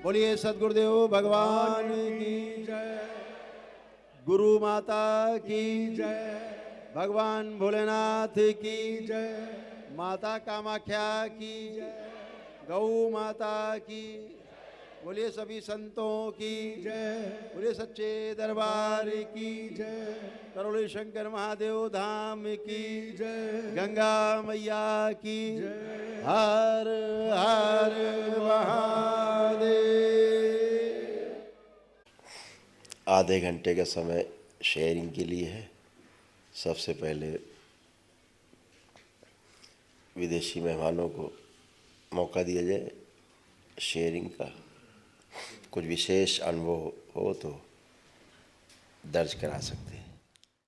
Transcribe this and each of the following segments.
बोलिए सद्गुरुदेव भगवान की जय, गुरु माता की जय, भगवान भोलेनाथ की जय, माता कामाख्या की जय, गौ माता की, बोलिए सभी संतों की जय, बोलिए सच्चे दरबार की जय, करोली शंकर महादेव धाम की जय, गंगा मैया की जय, हर हर महादेव। आधे घंटे का समय शेयरिंग के लिए है। सबसे पहले विदेशी मेहमानों को मौका दिया जाए शेयरिंग का। कुछ विशेष अनुभव हो तो दर्ज करा सकते हैं।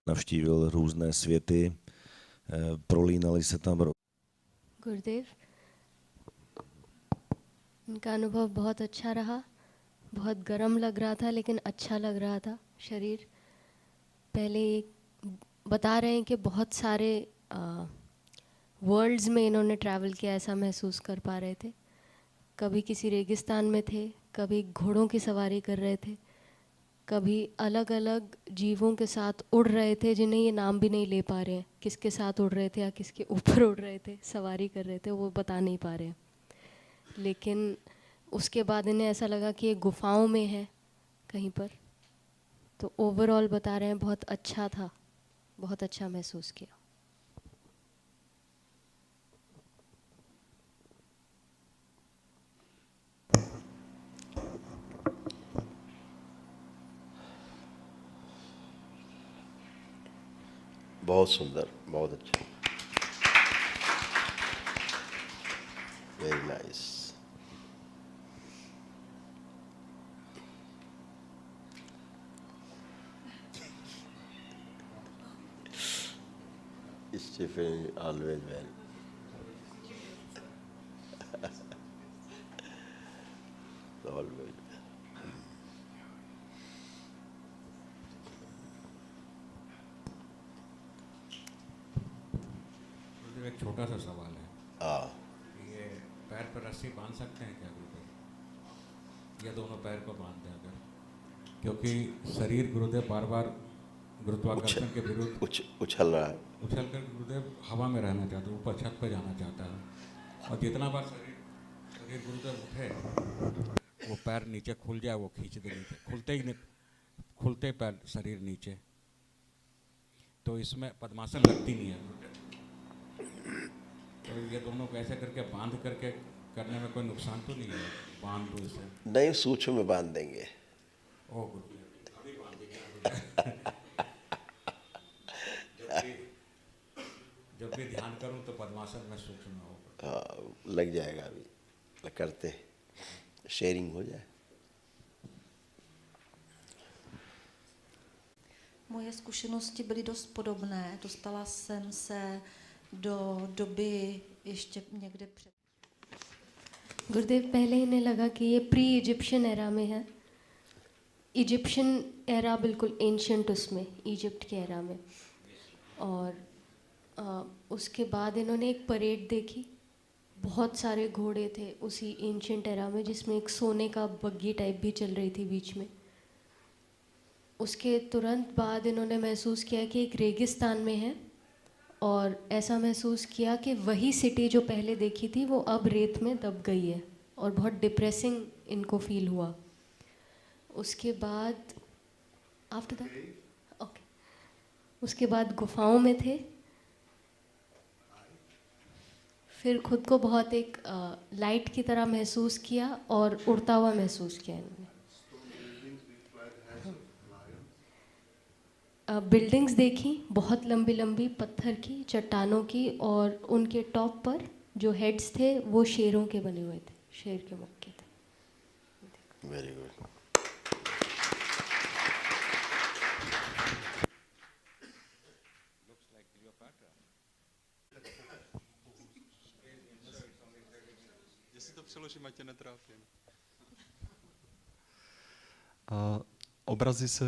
Navštívil různé světy, prolínali se tam. गुरुदेव, उनका अनुभव बहुत अच्छा रहा। बहुत गर्म लग रहा था लेकिन अच्छा लग रहा था शरीर। पहले बता रहे हैं कि बहुत सारे वर्ल्ड्स में इन्होंने ट्रैवल किया, ऐसा महसूस कर पा रहे थे। कभी किसी रेगिस्तान में थे, कभी घोड़ों की सवारी कर रहे थे, कभी अलग अलग जीवों के साथ उड़ रहे थे जिन्हें ये नाम भी नहीं ले पा रहे हैं, किसके साथ उड़ रहे थे या किसके ऊपर उड़ रहे थे, सवारी कर रहे थे, वो बता नहीं पा रहे हैं। लेकिन उसके बाद इन्हें ऐसा लगा कि ये गुफाओं में है कहीं पर। तो ओवरऑल बता रहे हैं बहुत अच्छा था, बहुत अच्छा महसूस किया। बहुत सुंदर, बहुत अच्छा, very nice. Stephen always well. Always. एक छोटा सा सवाल है। ये पैर पर रस्सी बांध सकते हैं क्या गुरुदेव, या दोनों पैर को बांध दें अगर? क्योंकि शरीर गुरुदेव बार बार गुरुत्वाकर्षण के विरुद्ध उछल रहा है। उछल कर गुरुदेव हवा में रहना चाहता है, ऊपर छत पर जाना चाहता है। और जितना बार शरीर गुरुदेव उठे, वो पैर नीचे खुल जाए, वो खींच दे नीचे, खुलते पैर शरीर नीचे। तो इसमें पद्मासन लगती नहीं है। तो ये दोनों को ऐसे करके बांध करके करने में कोई नुकसान तो नहीं है? बांध दो इसे। नहीं, सूक्ष्म में बांध देंगे। ओ गुरुदेव, अभी बांध देंगे। जब भी ध्यान करूं तो पद्मासन में सूक्ष्म में होगा। हाँ, लग जाएगा। अभी करते शेयरिंग हो जाए। Moje zkušenosti byly dost podobné. Dostala jsem se do doby ještě někde před. गुरुदेव, पहले इन्हें लगा कि ये प्री इजिप्शियन एरा में है। इजिप्शियन एरा बिल्कुल एंशियंट, उसमें इजिप्ट के एरा में। और उसके बाद इन्होंने एक परेड देखी। बहुत सारे घोड़े थे उसी एंशियंट एरा में, जिसमें एक सोने का बग्गी टाइप भी चल रही थी बीच में। उसके तुरंत बाद इन्होंने महसूस किया कि एक रेगिस्तान में है, और ऐसा महसूस किया कि वही सिटी जो पहले देखी थी वो अब रेत में दब गई है, और बहुत डिप्रेसिंग इनको फील हुआ। उसके बाद आफ्टर दैट ओके, उसके बाद गुफाओं में थे। फिर खुद को बहुत एक लाइट की तरह महसूस किया और उड़ता हुआ महसूस किया इन्होंने। बिल्डिंग्स देखी, बहुत लंबी लंबी पत्थर की, चट्टानों की, और उनके टॉप पर जो हेड्स थे वो शेरों के बने हुए थे, शेर के मुख के थे। Very good. Jestli to přeložím, ať tě netrápím. Obrazy se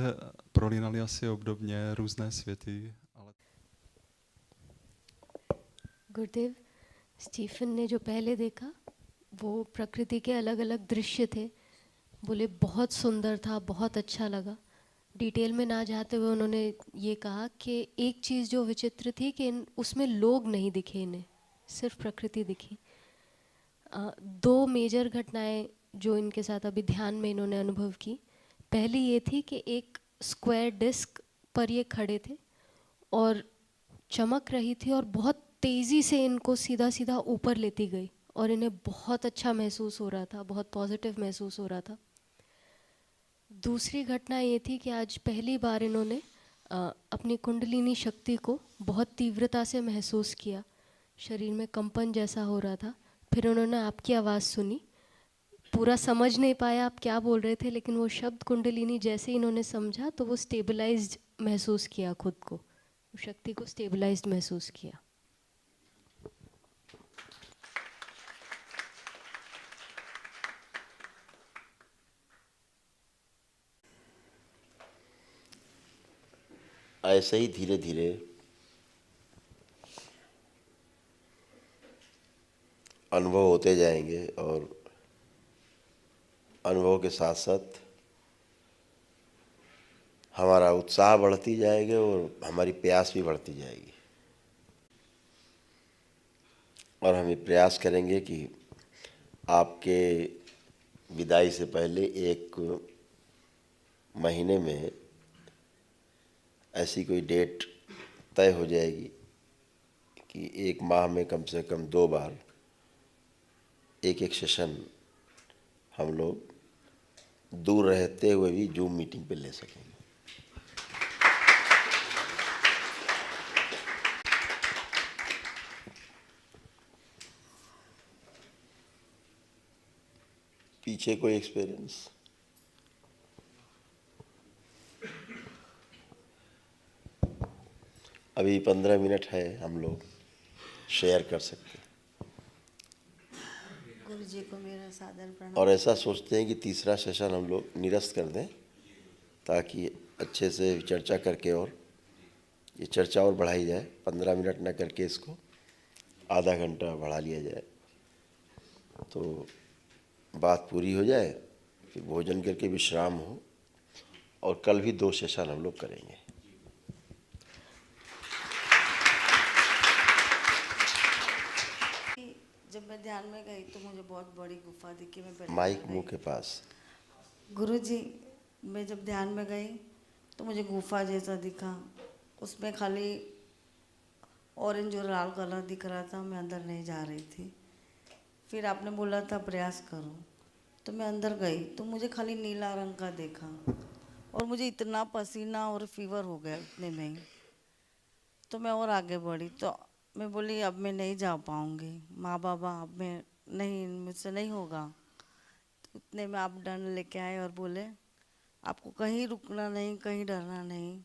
prolínaly asi obdobně, různé světy, ale... Gurudev, Stephen ने जो पहले देखा वो प्रकृति के अलग अलग दृश्य थे, बोले बहुत सुंदर था, बहुत अच्छा लगा। डिटेल में ना जाते हुए उन्होंने ये कहा कि एक चीज़ जो विचित्र थी कि उसमें लोग नहीं दिखे, इन्हें सिर्फ प्रकृति दिखी। दो मेजर घटनाएं जो इनके साथ अभी ध्यान में इन्होंने अनुभव की, पहली ये थी कि एक स्क्वायर डिस्क पर ये खड़े थे और चमक रही थी और बहुत तेज़ी से इनको सीधा सीधा ऊपर लेती गई और इन्हें बहुत अच्छा महसूस हो रहा था, बहुत पॉजिटिव महसूस हो रहा था। दूसरी घटना ये थी कि आज पहली बार इन्होंने अपनी कुंडलिनी शक्ति को बहुत तीव्रता से महसूस किया, शरीर में कंपन जैसा हो रहा था। फिर उन्होंने आपकी आवाज़ सुनी, पूरा समझ नहीं पाया आप क्या बोल रहे थे, लेकिन वो शब्द कुंडलिनी जैसे इन्होंने समझा तो वो स्टेबलाइज्ड महसूस किया, खुद को, शक्ति को स्टेबलाइज्ड महसूस किया। ऐसे ही धीरे धीरे अनुभव होते जाएंगे और अनुभव के साथ साथ हमारा उत्साह बढ़ती जाएगा और हमारी प्यास भी बढ़ती जाएगी। और हम ये प्रयास करेंगे कि आपके विदाई से पहले 1 महीने में ऐसी कोई डेट तय हो जाएगी कि 1 माह में कम से कम 2 बार एक सेशन हम लोग दूर रहते हुए भी जूम मीटिंग पे ले सकेंगे। पीछे कोई एक्सपीरियंस? अभी 15 मिनट है, हम लोग शेयर कर सकते हैं। गुरु जी को मेरा सादर प्रणाम। और ऐसा सोचते हैं कि तीसरा सेशन हम लोग निरस्त कर दें ताकि अच्छे से चर्चा करके और ये चर्चा और बढ़ाई जाए। 15 मिनट ना करके इसको आधा घंटा बढ़ा लिया जाए तो बात पूरी हो जाए, फिर भोजन करके विश्राम हो और कल भी 2 सेशन हम लोग करेंगे। जब मैं ध्यान में गई तो मुझे बहुत बड़ी गुफा दिखी। मैं माइक मुंह के पास। गुरु जी, मैं जब ध्यान में गई तो मुझे गुफा जैसा दिखा, उसमें खाली ऑरेंज और लाल कलर दिख रहा था। मैं अंदर नहीं जा रही थी। फिर आपने बोला था प्रयास करो, तो मैं अंदर गई तो मुझे खाली नीला रंग का देखा और मुझे इतना पसीना और फीवर हो गया इतने में ही। तो मैं और आगे बढ़ी तो मैं बोली अब मैं नहीं जा पाऊँगी, माँ बाबा अब मैं नहीं, मुझसे नहीं होगा। तो उतने में आप डंड लेके आए और बोले आपको कहीं रुकना नहीं, कहीं डरना नहीं,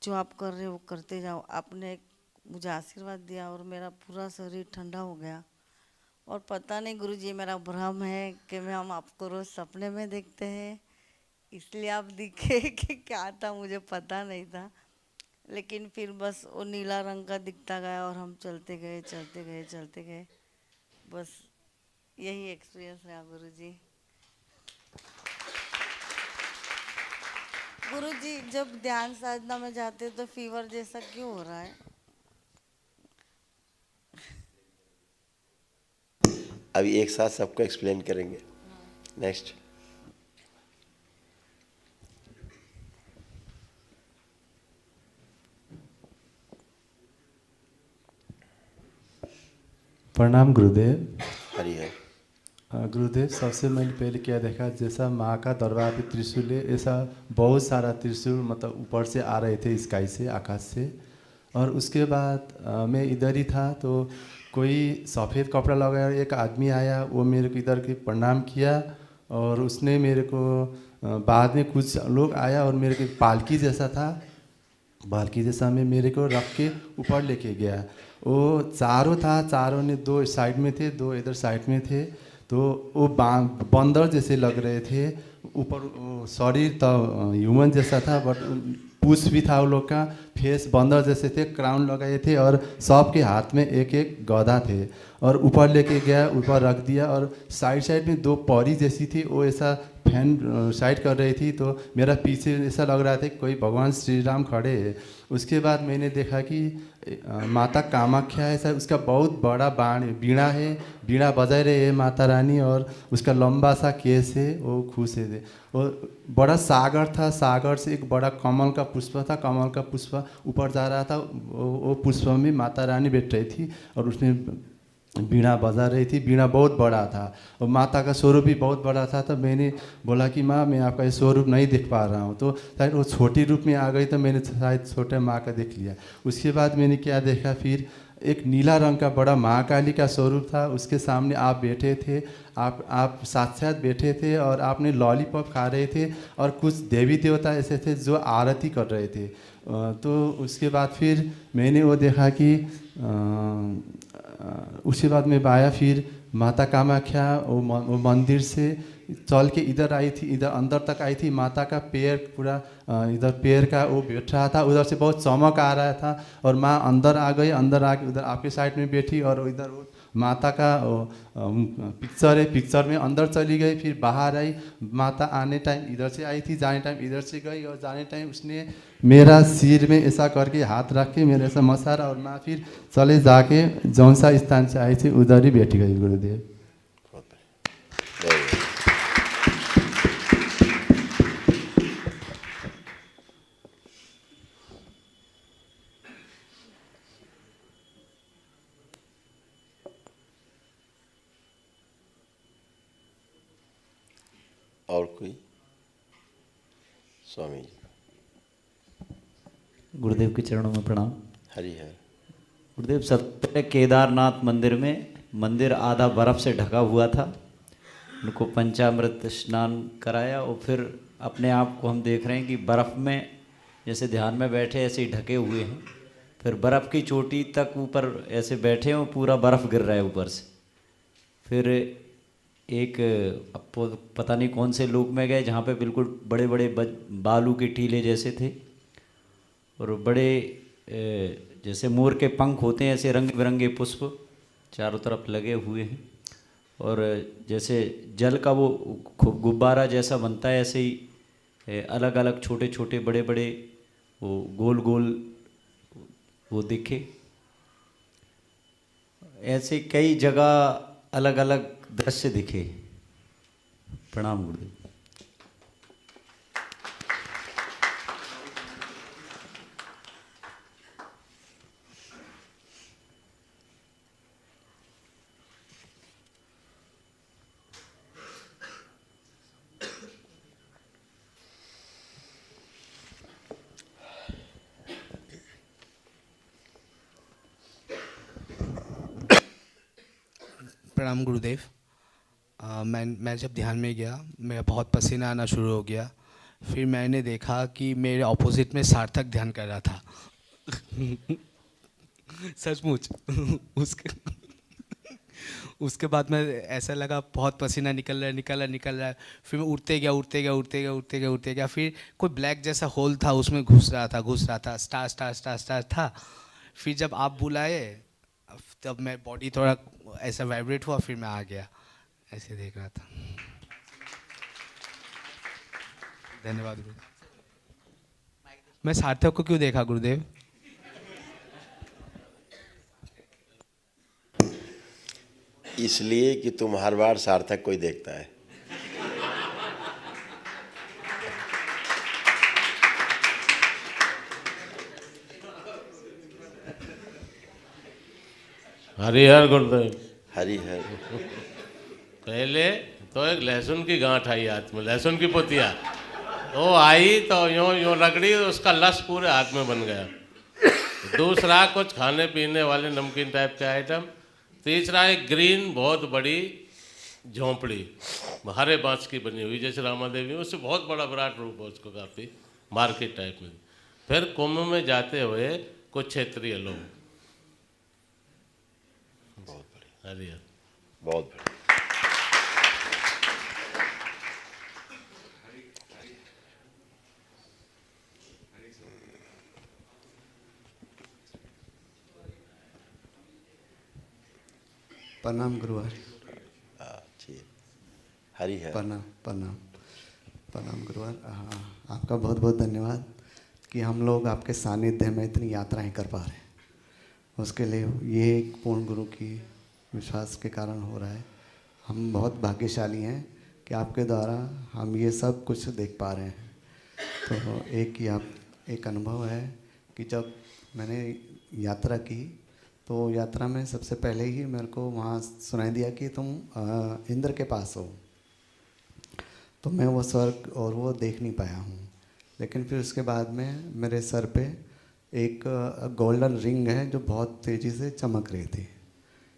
जो आप कर रहे हो वो करते जाओ। आपने मुझे आशीर्वाद दिया और मेरा पूरा शरीर ठंडा हो गया। और पता नहीं गुरुजी, मेरा भ्रम है कि हम आपको रोज़ सपने में देखते हैं इसलिए आप दिखे कि क्या था मुझे पता नहीं था। लेकिन फिर बस वो नीला रंग का दिखता गया और हम चलते गए चलते गए चलते गए। बस यही एक्सपीरियंस रहा गुरुजी। गुरुजी, जब ध्यान साधना में जाते तो फीवर जैसा क्यों हो रहा है? अभी एक साथ सबको एक्सप्लेन करेंगे। नेक्स्ट। प्रणाम गुरुदेव। हरि है। गुरुदेव, सबसे मैंने पहले क्या देखा, जैसा माँ का दरबार पे त्रिशूल है, ऐसा बहुत सारा त्रिशूल मतलब ऊपर से आ रहे थे, स्काई से, आकाश से। और उसके बाद मैं इधर ही था तो कोई सफ़ेद कपड़ा लगाया एक आदमी आया, वो मेरे को इधर के प्रणाम किया और उसने मेरे को बाद में कुछ लोग आया और मेरे को पालकी जैसा था, पालकी जैसा में मेरे को रख के ऊपर लेके गया। वो चारों था, चारों ने 2 साइड में थे, 2 इधर साइड में थे। तो वो बंदर जैसे लग रहे थे। ऊपर शरीर तो ह्यूमन जैसा था बट पूछ भी था वो लोग का, फेस बंदर जैसे थे, क्राउन लगाए थे और सबके हाथ में एक एक गदा थे। और ऊपर लेके गया, ऊपर रख दिया और साइड साइड में 2 परी जैसी थी, वो ऐसा फैन साइड कर रही थी तो मेरा पीछे ऐसा लग रहा था कि कोई भगवान श्री राम खड़े हैं। उसके बाद मैंने देखा कि माता कामाख्या है, सर उसका बहुत बड़ा बीड़ा है, बीड़ा बजा रहे है माता रानी, और उसका लंबा सा केस है, वो खुश है। और बड़ा सागर था, सागर से एक बड़ा कमल का पुष्प था, कमल का पुष्प ऊपर जा रहा था, वो पुष्प में माता रानी बैठ रही थी और उसमें बीड़ा बजा रही थी। बीड़ा बहुत बड़ा था और माता का स्वरूप भी बहुत बड़ा था। तो मैंने बोला कि माँ मैं आपका ये स्वरूप नहीं देख पा रहा हूँ, तो शायद वो छोटी रूप में आ गई तो मैंने शायद छोटे माँ का देख लिया। उसके बाद मैंने क्या देखा, फिर एक नीला रंग का बड़ा महाकाली का स्वरूप था, उसके सामने आप बैठे थे, आप साक्षात बैठे थे और आपने लॉलीपॉप खा रहे थे और कुछ देवी देवता ऐसे थे जो आरती कर रहे थे। तो उसके बाद फिर मैंने वो देखा कि उसके बाद मैं आया, फिर माता कामाख्या वो मंदिर से चल के इधर आई थी, इधर अंदर तक आई थी। माता का पैर पूरा इधर पैर का वो बैठ रहा था, उधर से बहुत चमक आ रहा था और माँ अंदर आ गई, अंदर आके उधर आपके साइड में बैठी और इधर माता का पिक्चर है, पिक्चर में अंदर चली गई। फिर बाहर आई, माता आने टाइम इधर से आई थी, जाने टाइम इधर से गई और जाने टाइम उसने मेरा सिर में ऐसा करके हाथ रख के मेरे ऐसा मसारा और माँ फिर चले जाके जौन सा स्थान से आई थी उधर ही बैठ गई। गुरुदेव और कोई? स्वामी जी। गुरुदेव के चरणों में प्रणाम। हरि हर। गुरुदेव, सबसे पहले केदारनाथ मंदिर में मंदिर आधा बर्फ़ से ढका हुआ था, उनको पंचामृत स्नान कराया और फिर अपने आप को हम देख रहे हैं कि बर्फ़ में जैसे ध्यान में बैठे ऐसे ही ढके हुए हैं। फिर बर्फ़ की चोटी तक ऊपर ऐसे बैठे हैं और पूरा बर्फ़ गिर रहा है ऊपर से। फिर एक पता नहीं कौन से लोक में गए जहाँ पे बिल्कुल बड़े बड़े बालू के टीले जैसे थे और बड़े जैसे मोर के पंख होते हैं ऐसे रंग बिरंगे पुष्प चारों तरफ लगे हुए हैं और जैसे जल का वो गुब्बारा जैसा बनता है ऐसे ही अलग अलग छोटे छोटे बड़े बड़े वो गोल गोल वो दिखे। ऐसे कई जगह अलग अलग दृश्य दिखे। प्रणाम गुरुदेव। प्रणाम गुरुदेव। मैं जब ध्यान में गया मेरा बहुत पसीना आना शुरू हो गया। फिर मैंने देखा कि मेरे ऑपोजिट में सार्थक ध्यान कर रहा था। सचमुच। उसके बाद मैं ऐसा लगा बहुत पसीना निकल रहा है। फिर मैं उठते गया। फिर कोई ब्लैक जैसा होल था, उसमें घुस रहा था। स्टार था। फिर जब आप बुलाए तब मैं बॉडी थोड़ा ऐसा वाइब्रेट हुआ, फिर मैं आ गया। ऐसे देख रहा था। धन्यवाद गुरुदेव। मैं सार्थक को क्यों देखा गुरुदेव? इसलिए कि तुम हर बार सार्थक कोई देखता है। हरिहर गुरुदेव। हरिहर। पहले तो एक लहसुन की गांठ आई हाथ में, लहसुन की पोतिया वो आई तो यूँ रगड़ी, उसका लस पूरे हाथ में बन गया। दूसरा कुछ खाने पीने वाले नमकीन टाइप के आइटम। तीसरा एक ग्रीन बहुत बड़ी झोंपड़ी हरे बांस की बनी हुई जैसे रामा देवी, उससे बहुत बड़ा विराट रूप है उसको, काफ़ी मार्केट टाइप में। फिर कुंभ में जाते हुए कुछ क्षेत्रीय लोग। बहुत बढ़िया। हरिहर। बहुत बढ़िया। प्रणाम गुरुवार। हरिहर। प्रणाम। प्रणाम गुरुवार। आपका बहुत बहुत धन्यवाद कि हम लोग आपके सानिध्य में इतनी यात्राएं कर पा रहे हैं। उसके लिए ये एक पूर्ण गुरु की विश्वास के कारण हो रहा है। हम बहुत भाग्यशाली हैं कि आपके द्वारा हम ये सब कुछ देख पा रहे हैं। तो एक अनुभव है कि जब मैंने यात्रा की तो यात्रा में सबसे पहले ही मेरे को वहाँ सुनाई दिया कि तुम इंद्र के पास हो। तो मैं वो स्वर्ग और वो देख नहीं पाया हूँ। लेकिन फिर उसके बाद में मेरे सर पे एक गोल्डन रिंग है जो बहुत तेज़ी से चमक रही थी।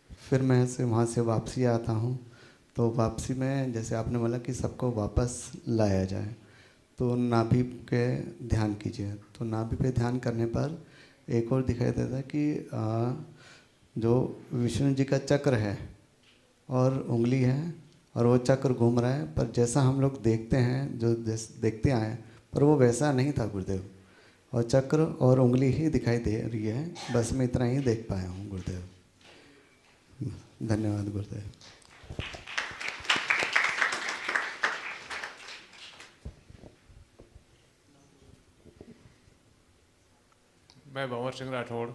फिर मैं वहाँ से वापसी आता हूँ तो वापसी में जैसे आपने बोला कि सबको वापस लाया जाए तो नाभि के ध्यान कीजिए। तो नाभि पे ध्यान करने पर एक और दिखाई देता है कि जो विष्णु जी का चक्र है और उंगली है और वो चक्र घूम रहा है, पर जैसा हम लोग देखते हैं जो देखते आए पर वो वैसा नहीं था गुरुदेव, और चक्र और उंगली ही दिखाई दे रही है। बस मैं इतना ही देख पाया हूँ गुरुदेव। धन्यवाद गुरुदेव। मैं भंवर सिंह राठौड़।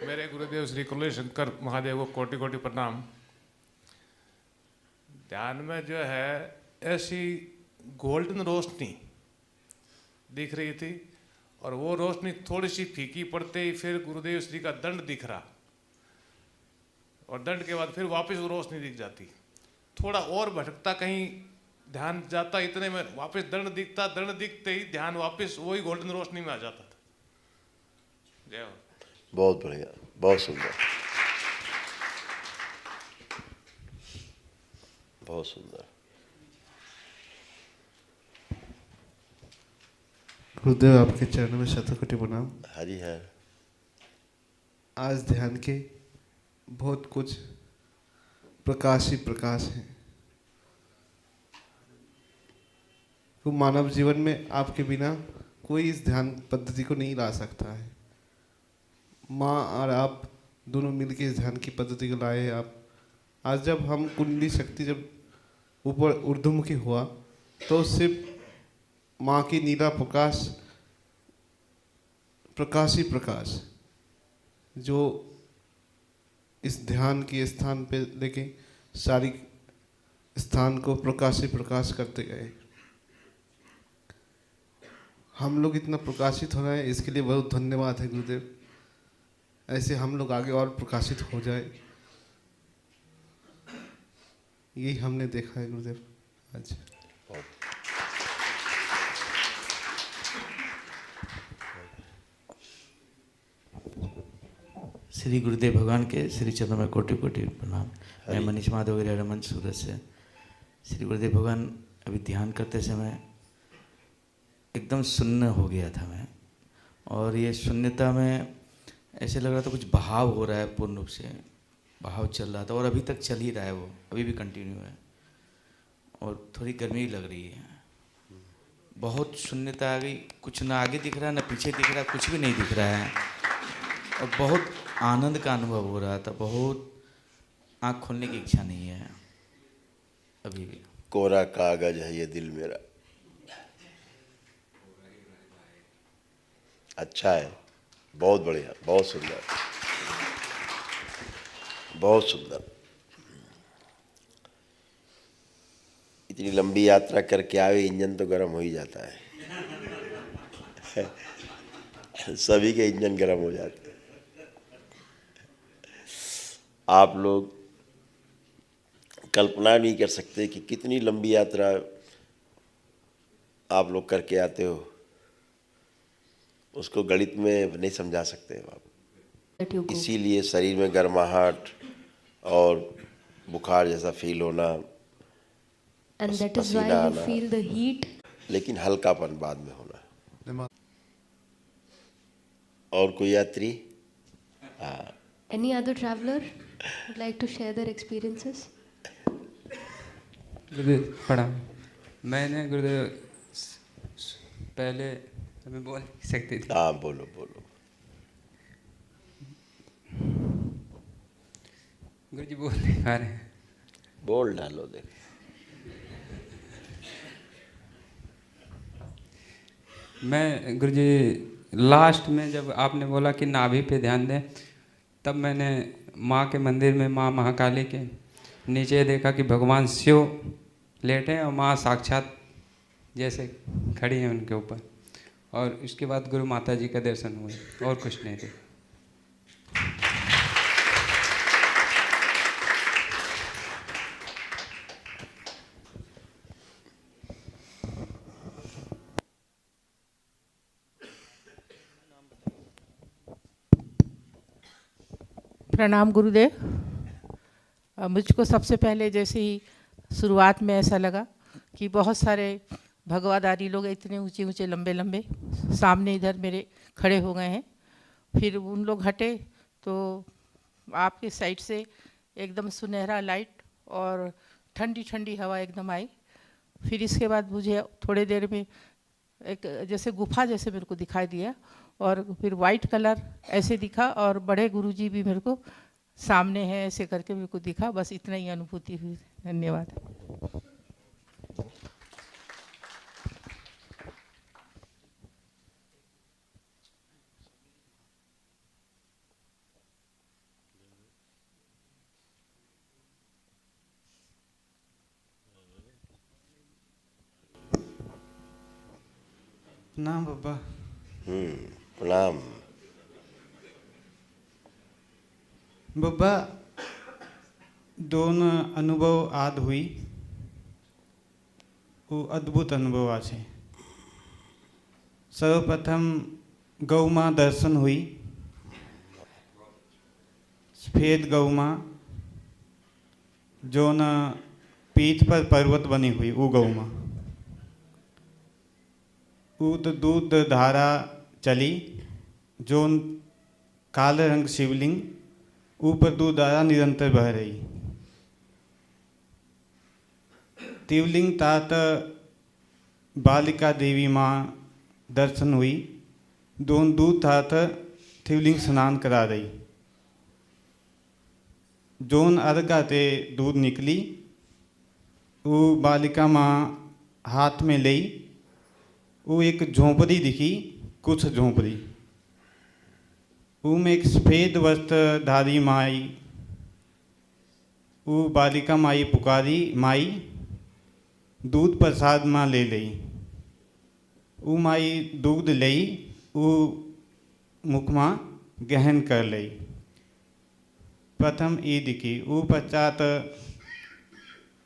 मेरे गुरुदेव श्री कुल्ले शंकर महादेव को कोटि कोटि प्रणाम। ध्यान में जो है ऐसी गोल्डन रोशनी दिख रही थी और वो रोशनी थोड़ी सी फीकी पड़ते ही फिर गुरुदेव श्री का दंड दिख रहा और दंड के बाद फिर वापस वो रोशनी दिख जाती। थोड़ा और भटकता कहीं ध्यान जाता, इतने में वापस दंड दिखता, दंड दिखते ही ध्यान वापस वही गोल्डन रोशनी में आ जाता था। जय हो। बहुत बढ़िया, बहुत सुंदर, बहुत सुंदर। गुरुदेव आपके चरणों में शतकोटि प्रणाम। हरि है। आज ध्यान के बहुत कुछ प्रकाश ही प्रकाश है। तो मानव जीवन में आपके बिना कोई इस ध्यान पद्धति को नहीं ला सकता है। माँ और आप दोनों मिलकर इस ध्यान की पद्धति को लाए। आप आज जब हम कुंडली शक्ति जब ऊपर ऊर्ध्वमुखी हुआ तो सिर्फ माँ की नीला प्रकाश, प्रकाश ही प्रकाश जो इस ध्यान के स्थान पे लेके सारी स्थान को प्रकाश ही प्रकाश करते गए। हम लोग इतना प्रकाशित हो रहे हैं, इसके लिए बहुत धन्यवाद है गुरुदेव। ऐसे हम लोग आगे और प्रकाशित हो जाए, यही हमने देखा है गुरुदेव आज। श्री गुरुदेव भगवान के श्री चरणों में कोटि कोटि प्रणाम। मैं मनीष माधव रमन सूरत से। श्री गुरुदेव भगवान अभी ध्यान करते समय एकदम शून्य हो गया था मैं, और ये शून्यता में ऐसे लग रहा था कुछ बहाव हो रहा है, पूर्ण रूप से बहाव चल रहा था और अभी तक चल ही रहा है, वो अभी भी कंटिन्यू है और थोड़ी गर्मी लग रही है। बहुत शून्यता आ गई, कुछ ना आगे दिख रहा है ना पीछे दिख रहा है, कुछ भी नहीं दिख रहा है और बहुत आनंद का अनुभव हो रहा था। बहुत आँख खोलने की इच्छा नहीं है अभी भी। कोरा कागज है ये दिल मेरा। अच्छा है, बहुत बढ़िया, बहुत सुंदर, बहुत सुंदर। इतनी लंबी यात्रा करके आए, इंजन तो गर्म हो ही जाता है। सभी के इंजन गर्म हो जाते हैं। आप लोग कल्पना नहीं कर सकते कि कितनी लंबी यात्रा आप लोग करके आते हो, उसको गणित में नहीं समझा सकते आप। इसीलिए शरीर में गर्माहट और बुखार जैसा फील होना, And that is why you feel the heat. लेकिन हल्कापन बाद में होना। और कोई यात्री? Any other traveler would like to share their experiences? गुरुदेव प्रणाम। मैंने गुरुदेव पहले हमें बोल सकते थे। हाँ बोलो बोलो। गुरुजी बोल नहीं पा रहे हैं। बोल डालो। देख मैं गुरुजी लास्ट में जब आपने बोला कि नाभि पे ध्यान दें, तब मैंने माँ के मंदिर में, माँ महाकाली के नीचे देखा कि भगवान शिव लेटे हैं और माँ साक्षात जैसे खड़ी हैं उनके ऊपर, और उसके बाद गुरु माता जी का दर्शन हुए और कुछ नहीं थे। प्रणाम गुरुदेव। मुझको सबसे पहले जैसे ही शुरुआत में ऐसा लगा कि बहुत सारे भगवादारी लोग इतने ऊंचे ऊंचे लंबे लंबे सामने इधर मेरे खड़े हो गए हैं। फिर उन लोग हटे तो आपके साइड से एकदम सुनहरा लाइट और ठंडी ठंडी हवा एकदम आई। फिर इसके बाद मुझे थोड़ी देर में एक जैसे गुफा जैसे मेरे को दिखाई दिया और फिर वाइट कलर ऐसे दिखा और बड़े गुरुजी भी मेरे को सामने हैं ऐसे करके मेरे को दिखा। बस इतना ही अनुभूति हुई। धन्यवाद। प्रणाम बाबा। प्रणाम बाबा। दोन अनुभव आद हुई, वो अद्भुत अनुभव आछे। सर्वप्रथम गौ माँ दर्शन हुई, सफेद गौ माँ जो न पीठ पर पर्वत बनी हुई, वो गौ माँ दूध धारा चली, जो काले रंग शिवलिंग ऊपर दूध धारा निरंतर बह रही। शिवलिंग तात बालिका देवी माँ दर्शन हुई, दोन दूध तात शिवलिंग स्नान करा रही। जोन अर्घा ते दूध निकली, वो बालिका माँ हाथ में ली, वो एक झोंपड़ी दिखी, कुछ झोंपड़ी, में एक सफेद वस्त्रधारी माई, वो बालिका माई पुकारी, माई दूध प्रसाद माँ ले लई। वो माई दूध लई, वो मुख माँ गहन कर लई। प्रथम ई दिखी। वो पश्चात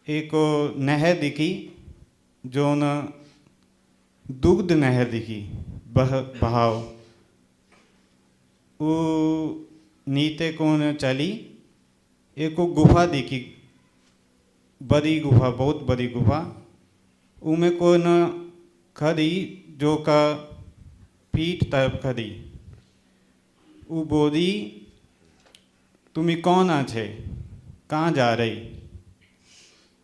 एक नहर दिखी, जो न दुग्ध नहर दिखी, बहाव। वो नीचे कौन चली, एक गुफा दिखी, बड़ी गुफा, बहुत बड़ी गुफा। उनमें कौन खड़ी, जो का पीठ तरफ खड़ी। वो बोली, तुम्हें कौन आछे, कहाँ जा रही।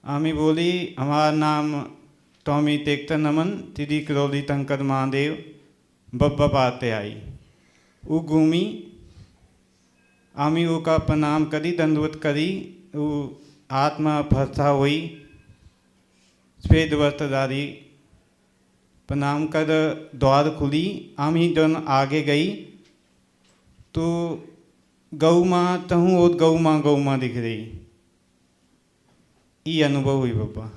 आमी बोली, हमारा नाम टॉमी तेक्तर नमन, तिरी करौली टंकर महादेव, बब्बा पाते आई। वो घूमी, आमी वो का प्रणाम करी, दंडवत करी। वो आत्मा फरसा हुई, सफेद वस्त्रधारी प्रणाम कर द्वार खुली। आमी जन आगे गई तो गौ माँ तहूँ और गौ माँ दिख रही। ये अनुभव हुई बाबा।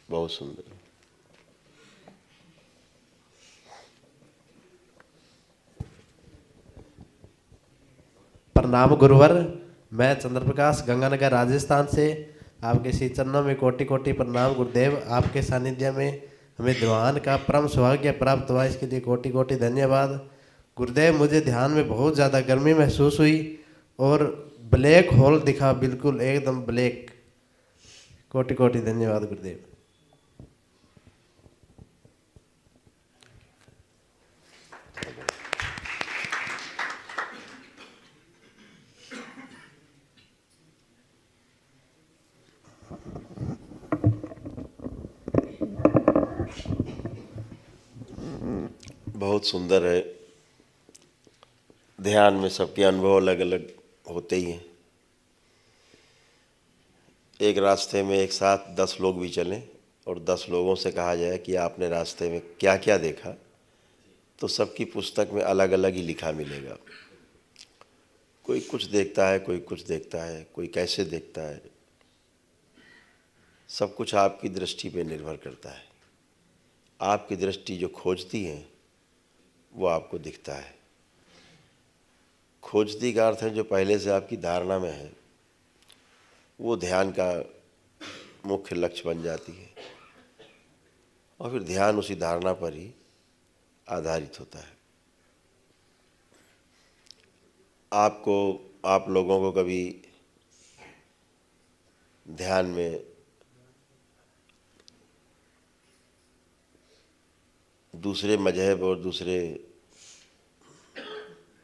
बहुत सुंदर। प्रणाम गुरुवर। मैं चंद्रप्रकाश गंगानगर राजस्थान से आपके श्री चरणों में कोटि कोटि प्रणाम गुरुदेव। आपके सानिध्य में हमें ध्यान का परम सौभाग्य प्राप्त हुआ, इसके लिए कोटि कोटि धन्यवाद गुरुदेव। मुझे ध्यान में बहुत ज़्यादा गर्मी महसूस हुई और ब्लैक होल दिखा, बिल्कुल एकदम ब्लैक। कोटि कोटि धन्यवाद गुरुदेव। बहुत सुंदर है। ध्यान में सबके अनुभव अलग अलग होते ही हैं। एक रास्ते में एक साथ 10 लोग भी चलें और 10 लोगों से कहा जाए कि आपने रास्ते में क्या क्या देखा, तो सबकी पुस्तक में अलग अलग ही लिखा मिलेगा। कोई कुछ देखता है, कोई कुछ देखता है, कोई कैसे देखता है। सब कुछ आपकी दृष्टि पे निर्भर करता है। आपकी दृष्टि जो खोजती है वो आपको दिखता है। खोजती का अर्थ है जो पहले से आपकी धारणा में है, वो ध्यान का मुख्य लक्ष्य बन जाती है और फिर ध्यान उसी धारणा पर ही आधारित होता है। आप लोगों को कभी ध्यान में दूसरे मजहब और दूसरे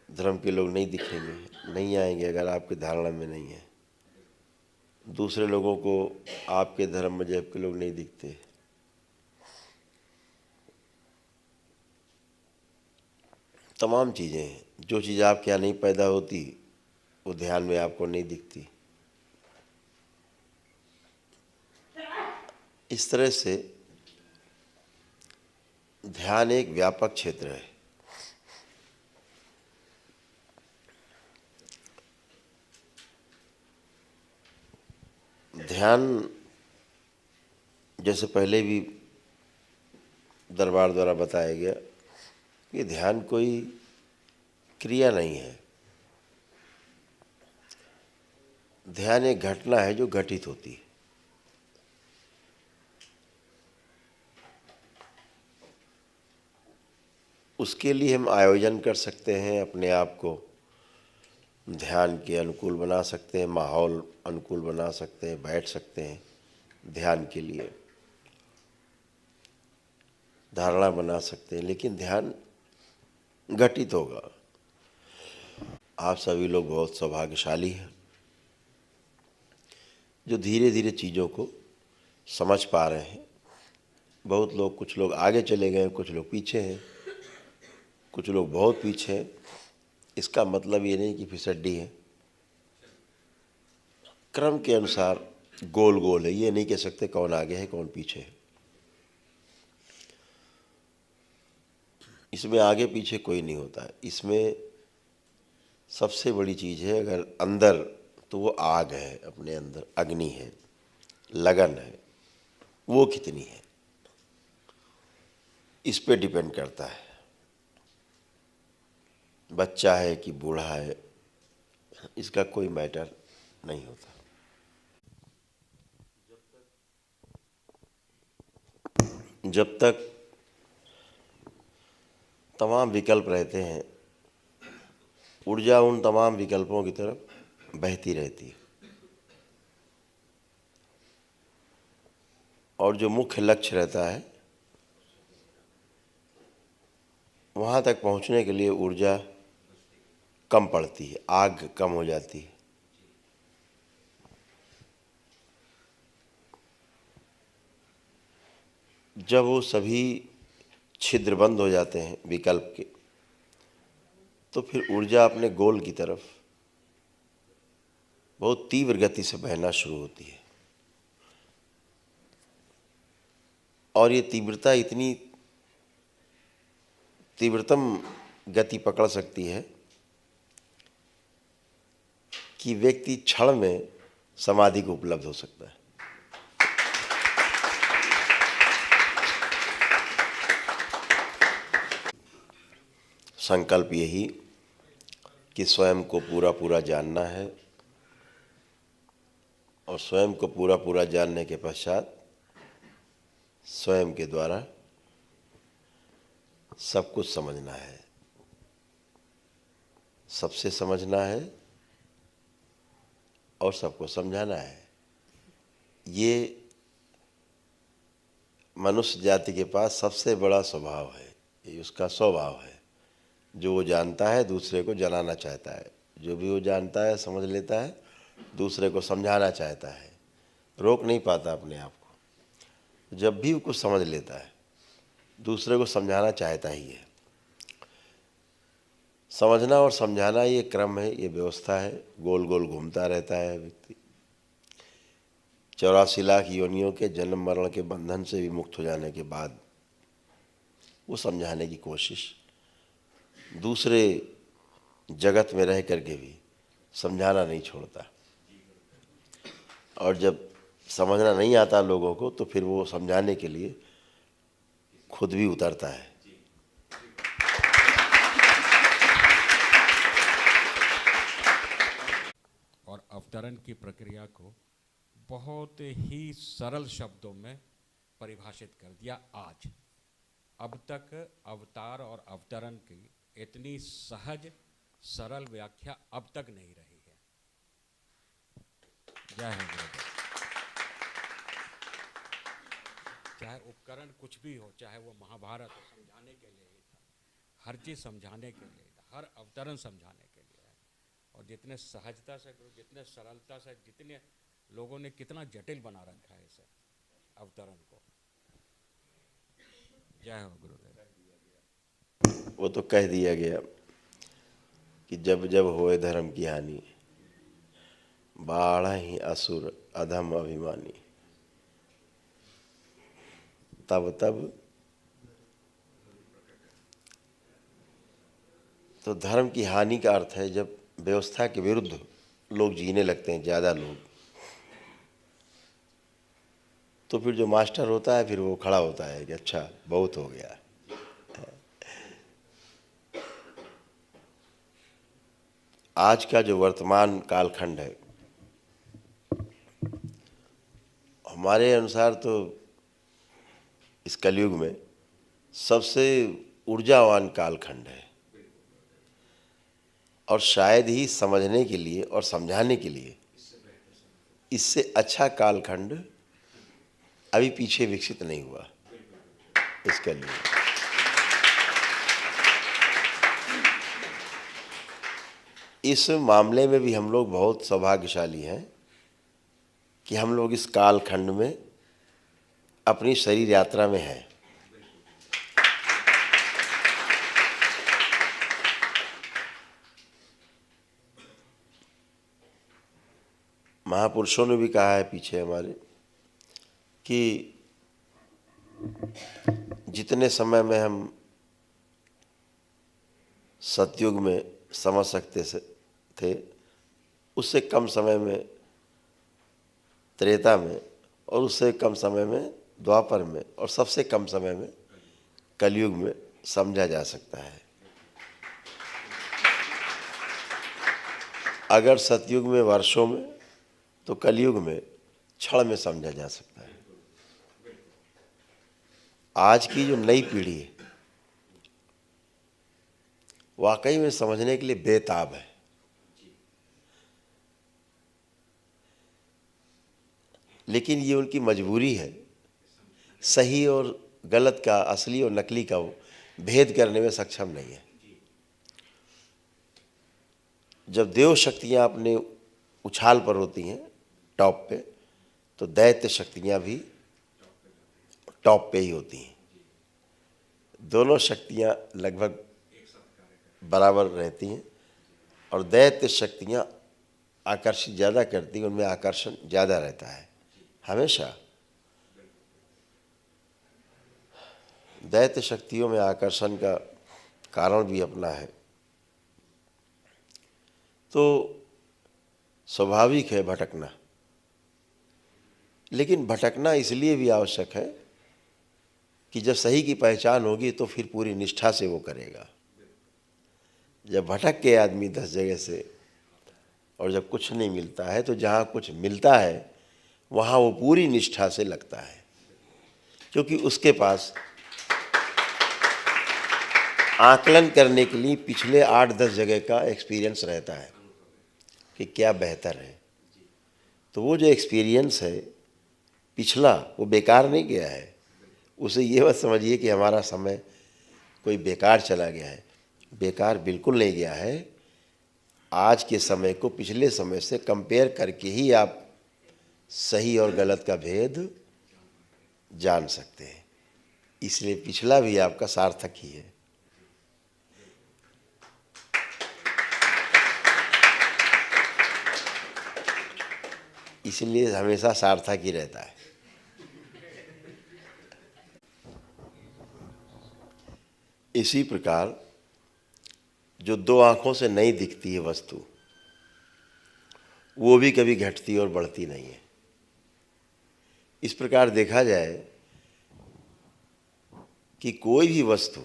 धर्म के लोग नहीं दिखेंगे, नहीं आएंगे अगर आपके धारणा में नहीं है। दूसरे लोगों को आपके धर्म मजहब के लोग नहीं दिखते। तमाम चीज़ें हैं, जो चीज़ आपके यहाँ नहीं पैदा होती वो ध्यान में आपको नहीं दिखती। इस तरह से ध्यान एक व्यापक क्षेत्र है। ध्यान जैसे पहले भी दरबार द्वारा बताया गया कि ध्यान कोई क्रिया नहीं है। ध्यान एक घटना है जो घटित होती है। उसके लिए हम आयोजन कर सकते हैं, अपने आप को ध्यान के अनुकूल बना सकते हैं, माहौल अनुकूल बना सकते हैं, बैठ सकते हैं ध्यान के लिए, धारणा बना सकते हैं, लेकिन ध्यान घटित होगा। आप सभी लोग बहुत सौभाग्यशाली हैं जो धीरे धीरे चीज़ों को समझ पा रहे हैं। बहुत लोग, कुछ लोग आगे चले गए, कुछ लोग पीछे हैं, कुछ लोग बहुत पीछे हैं। इसका मतलब ये नहीं कि फिसड्डी है, क्रम के अनुसार गोल गोल है। ये नहीं कह सकते कौन आगे है कौन पीछे है। इसमें आगे पीछे कोई नहीं होता है। इसमें सबसे बड़ी चीज़ है, अगर अंदर तो वो आग है, अपने अंदर अग्नि है, लगन है, वो कितनी है इस पे डिपेंड करता है। बच्चा है कि बूढ़ा है, इसका कोई मैटर नहीं होता। जब तक तमाम विकल्प रहते हैं, ऊर्जा उन तमाम विकल्पों की तरफ बहती रहती है और जो मुख्य लक्ष्य रहता है वहाँ तक पहुँचने के लिए ऊर्जा कम पड़ती है, आग कम हो जाती है। जब वो सभी छिद्र बंद हो जाते हैं विकल्प के, तो फिर ऊर्जा अपने गोल की तरफ बहुत तीव्र गति से बहना शुरू होती है और ये तीव्रता इतनी तीव्रतम गति पकड़ सकती है कि व्यक्ति क्षण में समाधि को उपलब्ध हो सकता है। संकल्प यही कि स्वयं को पूरा पूरा जानना है और स्वयं को पूरा पूरा जानने के पश्चात स्वयं के द्वारा सब कुछ समझना है, सबसे समझना है और सबको समझाना है। ये मनुष्य जाति के पास सबसे बड़ा स्वभाव है, ये उसका स्वभाव है। जो वो जानता है दूसरे को जनाना चाहता है, जो भी वो जानता है समझ लेता है दूसरे को समझाना चाहता है, रोक नहीं पाता अपने आप को। जब भी वो कुछ समझ लेता है दूसरे को समझाना चाहता ही है। समझना और समझाना ये क्रम है, ये व्यवस्था है, गोल गोल घूमता रहता है व्यक्ति। 84 लाख योनियों के जन्म मरण के बंधन से भी मुक्त हो जाने के बाद वो समझाने की कोशिश, दूसरे जगत में रह करके भी समझाना नहीं छोड़ता। और जब समझना नहीं आता लोगों को तो फिर वो समझाने के लिए खुद भी उतरता है। और अवतरण की प्रक्रिया को बहुत ही सरल शब्दों में परिभाषित कर दिया आज। अब तक अवतार और अवतरण की इतनी सहज सरल व्याख्या अब तक नहीं रही है। जय हो गुरुदेव। चाहे उपकरण कुछ भी हो, चाहे वो महाभारत हो, समझाने के लिए ही था, हर चीज़ समझाने के लिए था, हर अवतरण समझाने के लिए है। और जितने सहजता से, जितने सरलता से, जितने लोगों ने कितना जटिल बना रखा है इसे अवतरण को। जय हो गुरुदेव। वो तो कह दिया गया कि जब जब होए धर्म की हानि, बाढ़ ही असुर अधम अभिमानी। तब तब तो धर्म की हानि का अर्थ है जब व्यवस्था के विरुद्ध लोग जीने लगते हैं, ज़्यादा लोग, तो फिर जो मास्टर होता है फिर वो खड़ा होता है कि अच्छा बहुत हो गया। आज का जो वर्तमान कालखंड है, हमारे अनुसार तो इस कलयुग में सबसे ऊर्जावान कालखंड है। और शायद ही समझने के लिए और समझाने के लिए इससे अच्छा कालखंड अभी पीछे विकसित नहीं हुआ इस कलयुग में। इस मामले में भी हम लोग बहुत सौभाग्यशाली हैं कि हम लोग इस कालखंड में अपनी शरीर यात्रा में हैं। महापुरुषों ने भी कहा है पीछे हमारे कि जितने समय में हम सतयुग में समझ सकते थे, उससे कम समय में त्रेता में, और उससे कम समय में द्वापर में, और सबसे कम समय में कलयुग में समझा जा सकता है। अगर सतयुग में वर्षों में, तो कलयुग में क्षण में समझा जा सकता है। आज की जो नई पीढ़ी है वाकई में समझने के लिए बेताब है। लेकिन ये उनकी मजबूरी है, सही और गलत का, असली और नकली का वो भेद करने में सक्षम नहीं है। जब देव शक्तियाँ अपने उछाल पर होती हैं टॉप पे, तो दैत्य शक्तियाँ भी टॉप पे ही होती हैं। दोनों शक्तियाँ लगभग बराबर रहती हैं, और दैत्य शक्तियाँ आकर्षित ज़्यादा करती हैं, उनमें आकर्षण ज़्यादा रहता है हमेशा। दैत्य शक्तियों में आकर्षण का कारण भी अपना है। तो स्वाभाविक है भटकना, लेकिन भटकना इसलिए भी आवश्यक है कि जब सही की पहचान होगी तो फिर पूरी निष्ठा से वो करेगा। जब भटक के आदमी 10 जगह से, और जब कुछ नहीं मिलता है, तो जहाँ कुछ मिलता है वहाँ वो पूरी निष्ठा से लगता है, क्योंकि उसके पास आकलन करने के लिए पिछले 8-10 जगह का एक्सपीरियंस रहता है कि क्या बेहतर है। तो वो जो एक्सपीरियंस है पिछला, वो बेकार नहीं गया है। उसे ये मत समझिए कि हमारा समय कोई बेकार चला गया है। बेकार बिल्कुल नहीं गया है। आज के समय को पिछले समय से कंपेयर करके ही आप सही और गलत का भेद जान सकते हैं। इसलिए पिछला भी आपका सार्थक ही है। इसलिए हमेशा सार्थक ही रहता है। इसी प्रकार जो दो आंखों से नहीं दिखती है वस्तु, वो भी कभी घटती और बढ़ती नहीं है। इस प्रकार देखा जाए कि कोई भी वस्तु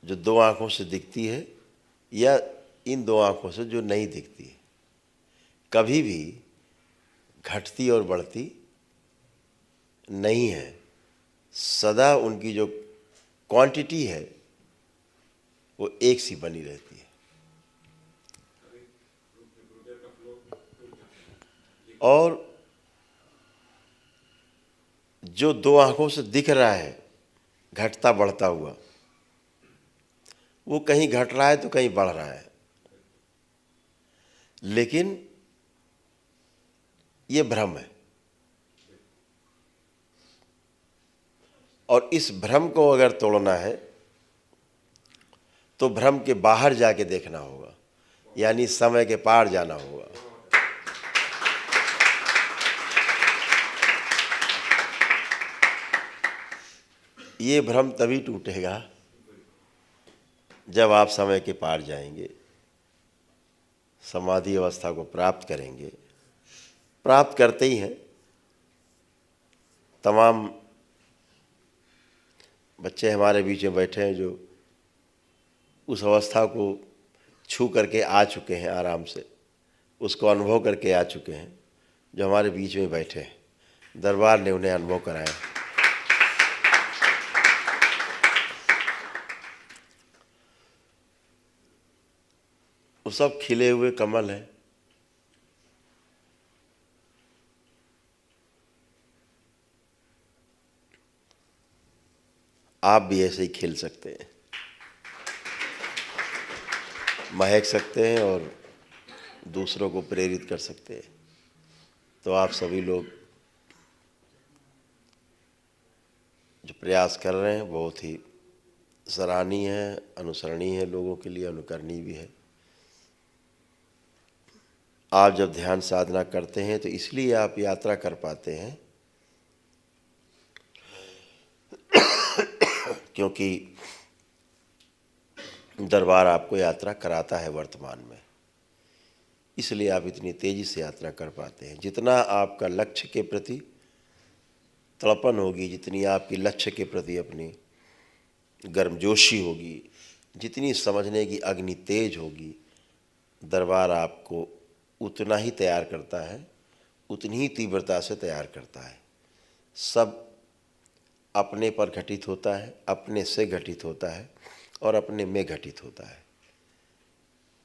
जो दो आंखों से दिखती है या इन दो आंखों से जो नहीं दिखती है, कभी भी घटती और बढ़ती नहीं है। सदा उनकी जो क्वांटिटी है वो एक सी बनी रहती है। और जो दो आंखों से दिख रहा है घटता बढ़ता हुआ, वो कहीं घट रहा है तो कहीं बढ़ रहा है, लेकिन ये भ्रम है। और इस भ्रम को अगर तोड़ना है तो भ्रम के बाहर जाके देखना होगा, यानी समय के पार जाना होगा। ये भ्रम तभी टूटेगा जब आप समय के पार जाएंगे, समाधि अवस्था को प्राप्त करेंगे। प्राप्त करते ही हैं। तमाम बच्चे हमारे बीच में बैठे हैं जो उस अवस्था को छू करके आ चुके हैं, आराम से उसको अनुभव करके आ चुके हैं, जो हमारे बीच में बैठे हैं। दरबार ने उन्हें अनुभव कराया। वो सब खिले हुए कमल हैं। आप भी ऐसे ही खिल सकते हैं, महक सकते हैं और दूसरों को प्रेरित कर सकते हैं। तो आप सभी लोग जो प्रयास कर रहे हैं बहुत ही सराहनीय है, अनुसरणीय है, लोगों के लिए अनुकरणीय भी है। आप जब ध्यान साधना करते हैं तो इसलिए आप यात्रा कर पाते हैं क्योंकि दरबार आपको यात्रा कराता है वर्तमान में, इसलिए आप इतनी तेजी से यात्रा कर पाते हैं। जितना आपका लक्ष्य के प्रति तड़पन होगी, जितनी आपकी लक्ष्य के प्रति अपनी गर्मजोशी होगी, जितनी समझने की अग्नि तेज होगी, दरबार आपको उतना ही तैयार करता है, उतनी ही तीव्रता से तैयार करता है। सब अपने पर घटित होता है, अपने से घटित होता है और अपने में घटित होता है।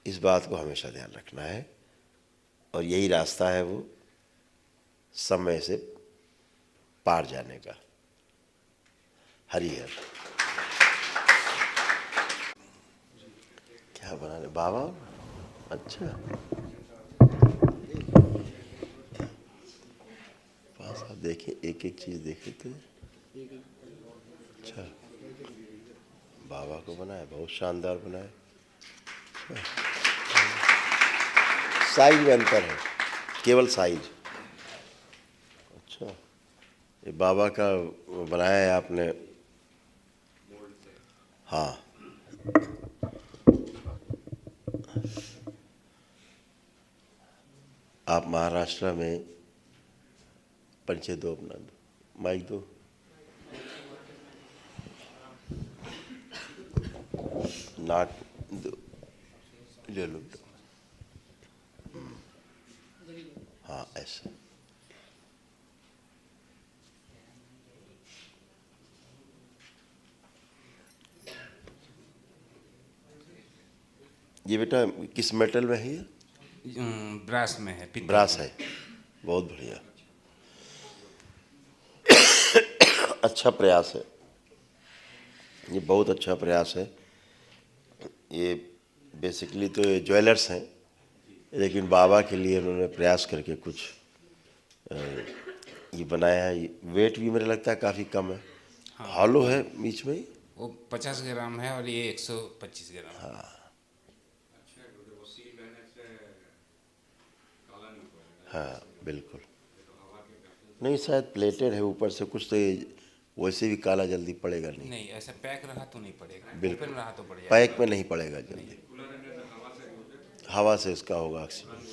इस बात को हमेशा ध्यान रखना है और यही रास्ता है वो समय से पार जाने का। हरि हर। क्या बना रहे बाबा? अच्छा, पास आप देखिए, एक एक चीज देखे तो। अच्छा, बाबा को बनाया, बहुत शानदार बनाया। साइज में अंतर है, केवल साइज। अच्छा, ये बाबा का बनाया है आपने? हाँ, आप महाराष्ट्र में परिचय दो अपना, माइक दो। नाक दो, ले लो। हाँ, ऐसे। ये बेटा किस मेटल में है? ये ब्रास में है। ब्रास है, बहुत बढ़िया। अच्छा प्रयास है, ये बहुत अच्छा प्रयास है। ये बेसिकली तो ये ज्वेलर्स हैं, लेकिन बाबा के लिए उन्होंने प्रयास करके कुछ ये बनाया है। वेट भी मेरे लगता है काफ़ी कम है। हाँ, हॉलो है बीच में ही। वो 50 ग्राम है और ये 125 ग्राम। हाँ, हाँ बिल्कुल। नहीं शायद प्लेटेड है ऊपर से कुछ, तो ये वैसे भी काला जल्दी पड़ेगा नहीं। नहीं ऐसा पैक रहा तो नहीं पड़ेगा, बिल्कुल ओपन रहा तो पड़ जाएगा। पैक में नहीं पड़ेगा जल्दी, हवा से इसका होगा ऑक्सीजन।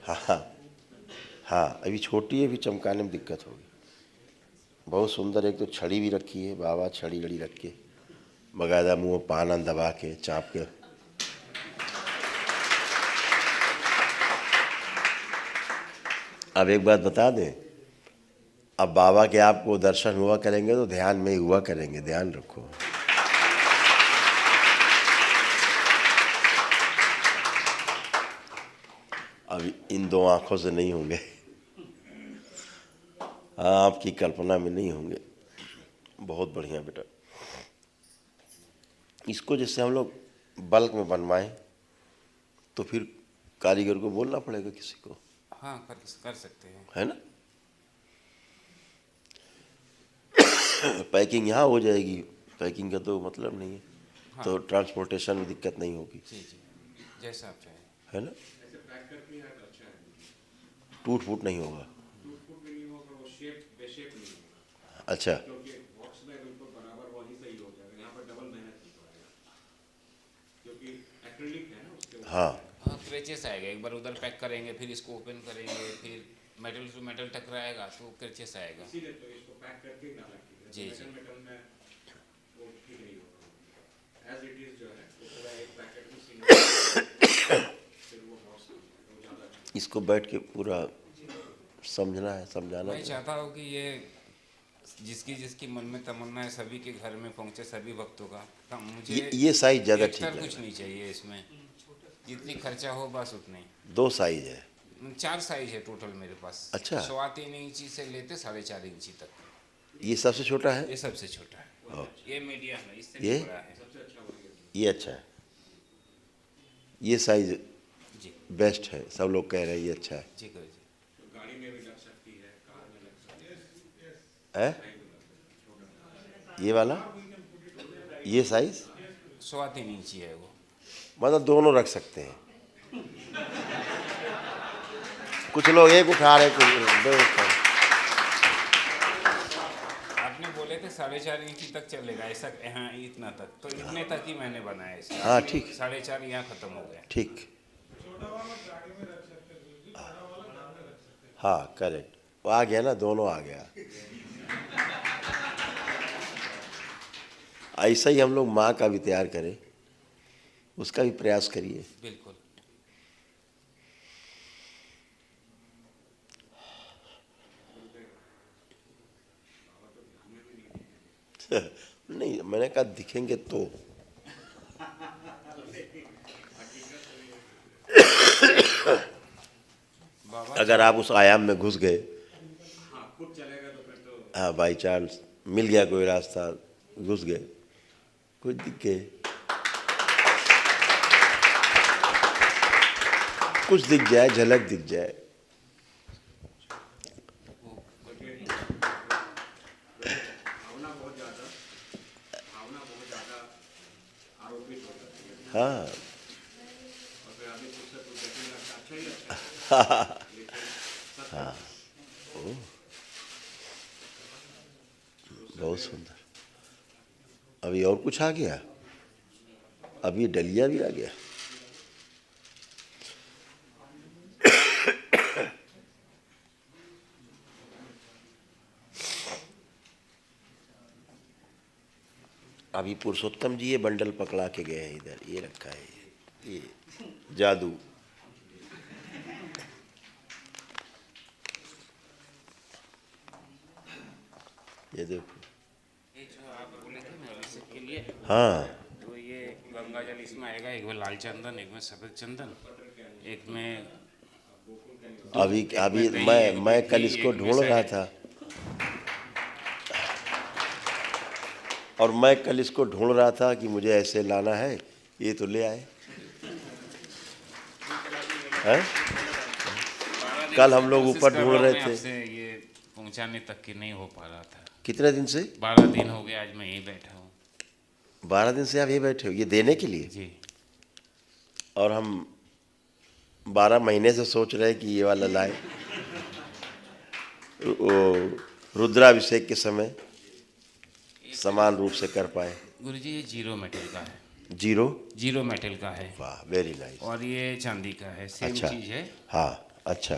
हाँ हाँ हाँ, अभी छोटी है, अभी चमकाने में दिक्कत होगी। बहुत सुंदर, एक तो छड़ी भी रखी है, बाबा छड़ी गड़ी रख के बकायदा मुँह पान दबा के चाप के। अब एक बात बता दें, अब बाबा के आपको दर्शन हुआ करेंगे तो ध्यान में ही हुआ करेंगे, ध्यान रखो। अब इन दो आंखों से नहीं होंगे, आपकी कल्पना में नहीं होंगे। बहुत बढ़िया बेटा। इसको जैसे हम लोग बल्क में बनवाएं तो फिर कारीगर को बोलना पड़ेगा किसी को। हाँ कर सकते हैं, है ना। पैकिंग यहाँ हो जाएगी, पैकिंग का तो मतलब नहीं है। हाँ। तो ट्रांसपोर्टेशन में दिक्कत नहीं होगी। जी जी, जैसा आप चाहें। है ना, टूट फूट नहीं होगा। अच्छा हाँ हाँ, क्रैचेस आएगा। एक बार उधर पैक करेंगे, फिर इसको ओपन करेंगे, फिर मेटल टू मेटल टकराएगा तो क्रैचेस आएगा। इसीलिए तो इसको पैक करके डाला जी जी। मेटल में वो ठीक नहीं होगा। एज इट इज जो है वो पूरा एक पैकेट में सिंगल फिर वो बहुत ज़्यादा। इसको बैठ के पूरा समझना है, समझाना मैं है। चाहता हूँ कि ये जिसकी जिसकी मन में तमन्ना है सभी के घर में पहुँचे, सभी भक्तों का। मुझे ये साइज ज़्यादा एक्स्ट्रा ठीक है। कुछ नहीं चाहिए इसमें, जितनी खर्चा हो बस उतनी। 2 साइज है, 4 साइज है टोटल मेरे पास। अच्छा। 3.25 इंची से लेते 4.5 इंची तक। ये सबसे छोटा है। ये सबसे छोटा है। ओ। ये मीडियम है, इससे ये भी बड़ा है। सबसे अच्छा ये अच्छा है, ये साइज जी बेस्ट है। सब लोग कह रहे हैं ये अच्छा है। जी गुरु जी। तो गाड़ी में भी लग सकती है, कार में लग सकती है। है ये वाला, ये साइज 3.25 इंची है वो। मतलब दोनों रख सकते हैं। कुछ लोग एक उठा रहे, कुछ दो उठा रहे। आपने बोले थे 4.5 इंची तक चलेगा ऐसा। हाँ इतना तक, तो इतने तक ही मैंने बनाया इसे। हाँ ठीक। 4.5 यहाँ खत्म हो गया। ठीक। हाँ करेक्ट, वो आ गया ना, दोनों आ गया। ऐसा ही हम लोग माँ का भी तैयार करें, उसका भी प्रयास करिए। बिल्कुल। नहीं, मैंने कहा दिखेंगे तो। अगर आप उस आयाम में घुस गए, खुद चलेगा तो फिर तो। हाँ बाई चांस मिल गया कोई रास्ता, घुस गए, कुछ दिख गए, कुछ दिख जाए, झलक दिख जाए। हाँ हाँ ओह, बहुत सुंदर। अभी और कुछ आ गया, अभी डलिया भी आ गया। अभी पुरुषोत्तम जी ये बंडल पकड़ा के गए हैं इधर, ये रखा है ये जादू। ये देखो, ये जो आप बोले थे ना अभिषेक के लिए, हाँ तो ये गंगा जल इसमें आएगा। एक में लाल चंदन, एक में सफेद चंदन, एक में अभी मैं कल इसको ढूंढ रहा था, और मैं कल इसको ढूंढ रहा था कि मुझे ऐसे लाना है, ये तो ले आए हैं। कल हम लोग ऊपर ढूंढ रहे थे, ये पहुंचाने तक की नहीं हो पा रहा था। कितने दिन से? 12 दिन हो गए, आज मैं यहीं बैठा हूँ। 12 दिन से आप ये बैठे हो ये देने के लिए? जी। और हम 12 महीने से सोच रहे कि ये वाला लाए, वो रुद्राभिषेक के समय समान रूप से कर पाए। गुरुजी ये जीरो मेटल का है। जीरो मेटल का है। वाह, वेरी नाइस। और ये चांदी का है, सेम अच्छा, चीज़ है। हाँ अच्छा।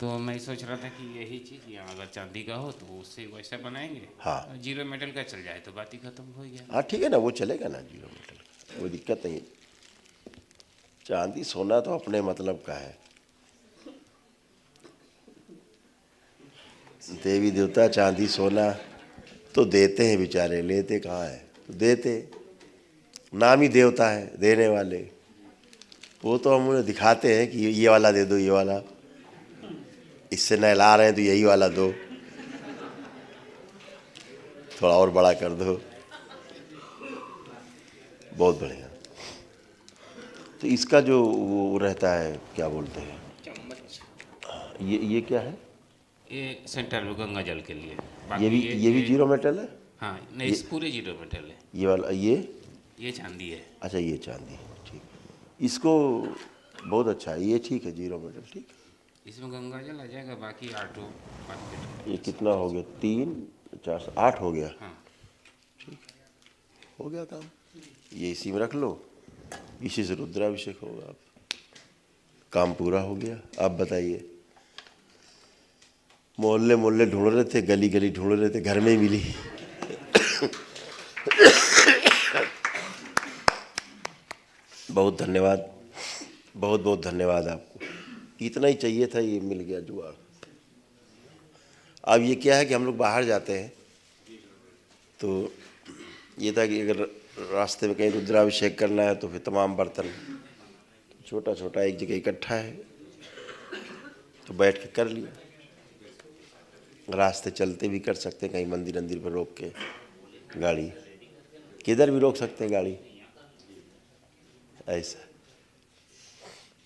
तो मैं सोच रहा था कि यही चीज़ यहाँ अगर चांदी का हो तो उससे वैसा बनाएंगे। हाँ। जीरो मेटल का चल जाए तो बात ही खत्म हो गया। हाँ ठीक है ना, वो चलेगा ना जीरो मेटल का, कोई दिक्कत नहीं। चांदी सोना तो अपने मतलब का है। देवी देवता चांदी सोना तो देते हैं बेचारे, लेते कहाँ है? तो देते, नाम ही देवता है देने वाले। वो तो हम उन्हें दिखाते हैं कि ये वाला दे दो, ये वाला, इससे नहला रहे हैं तो यही वाला दो, थोड़ा और बड़ा कर दो। बहुत बढ़िया। तो इसका जो वो रहता है, क्या बोलते हैं, ये क्या है? ये सेंटर में गंगा जल के लिए। ये भी जीरो मेटल है? हाँ नहीं, इस पूरे जीरो मेटल है। ये वाला ये चांदी है। अच्छा ये चांदी है, ठीक। इसको बहुत अच्छा है, ये ठीक है, जीरो मेटल ठीक है। इसमें गंगा जल आ जाएगा, बाकी ऑटो। ये कितना हो गया? 3 4 8 हो गया। हाँ ठीक, हो गया काम। ये इसी में रख लो, इसी से रुद्राभिषेक होगा। आप काम पूरा हो गया। आप बताइए, मोहल्ले मोहल्ले ढूंढ रहे थे, गली गली ढूंढ रहे थे, घर में ही मिली। बहुत धन्यवाद, बहुत बहुत धन्यवाद आपको। इतना ही चाहिए था, ये मिल गया जुगाड़। अब ये क्या है कि हम लोग बाहर जाते हैं तो ये था कि अगर रास्ते में कहीं रुद्राभिषेक करना है तो फिर तमाम बर्तन छोटा छोटा एक जगह इकट्ठा है, तो बैठ के कर लिया। रास्ते चलते भी कर सकते हैं, कहीं मंदिर अंदिर पर रोक के गाड़ी, किधर भी रोक सकते हैं गाड़ी, ऐसा।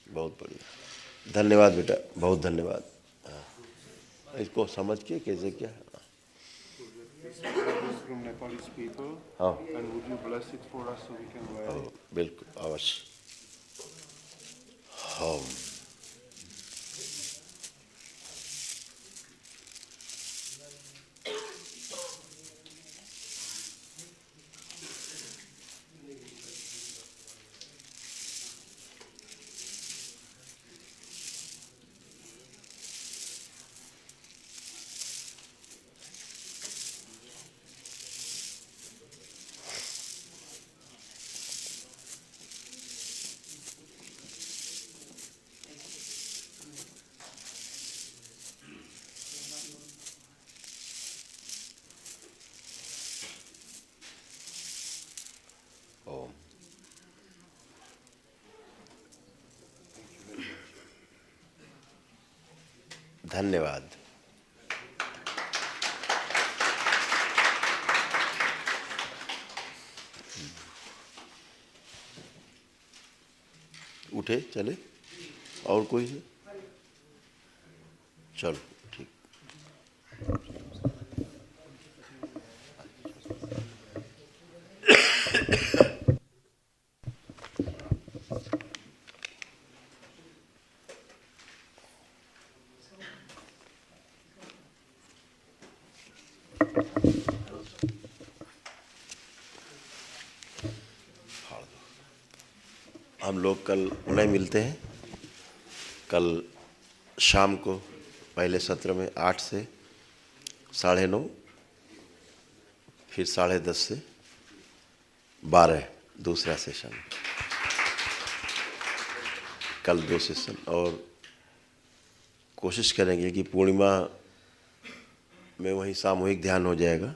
बहुत बढ़िया, धन्यवाद बेटा, बहुत धन्यवाद। हाँ, इसको समझ के कैसे क्या। हाँ बिल्कुल अवश्य। हाँ धन्यवाद। उठे चले, और कोई है? चलो ठीक। हम लोग कल पुनः मिलते हैं। कल शाम को पहले सत्र में 8 से 9:30, फिर 10:30 से 12 दूसरा सेशन। कल 2 सेशन, और कोशिश करेंगे कि पूर्णिमा में वहीं सामूहिक ध्यान हो जाएगा,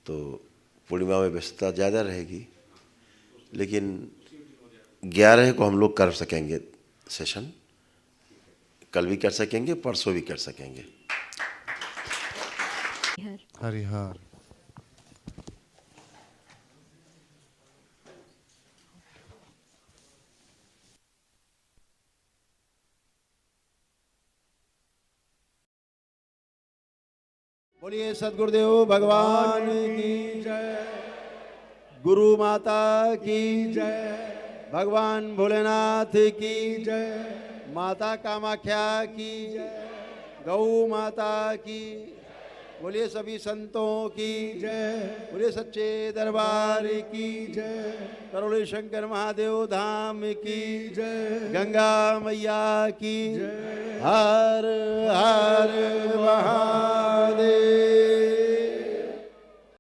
तो पूर्णिमा में व्यस्तता ज़्यादा रहेगी, लेकिन 11 को हम लोग कर सकेंगे सेशन। कल भी कर सकेंगे, परसों भी कर सकेंगे। हरिहर। बोलिए सद्गुरुदेव भगवान की जय, गुरु माता की जय, भगवान भोलेनाथ की जय, माता कामाख्या की जय, गौ माता की, बोलिए सभी संतों की जय, बोलिए सच्चे दरबार की जय, करोड़े शंकर महादेव धाम की जय, गंगा मैया की जय, हर हर महादेव।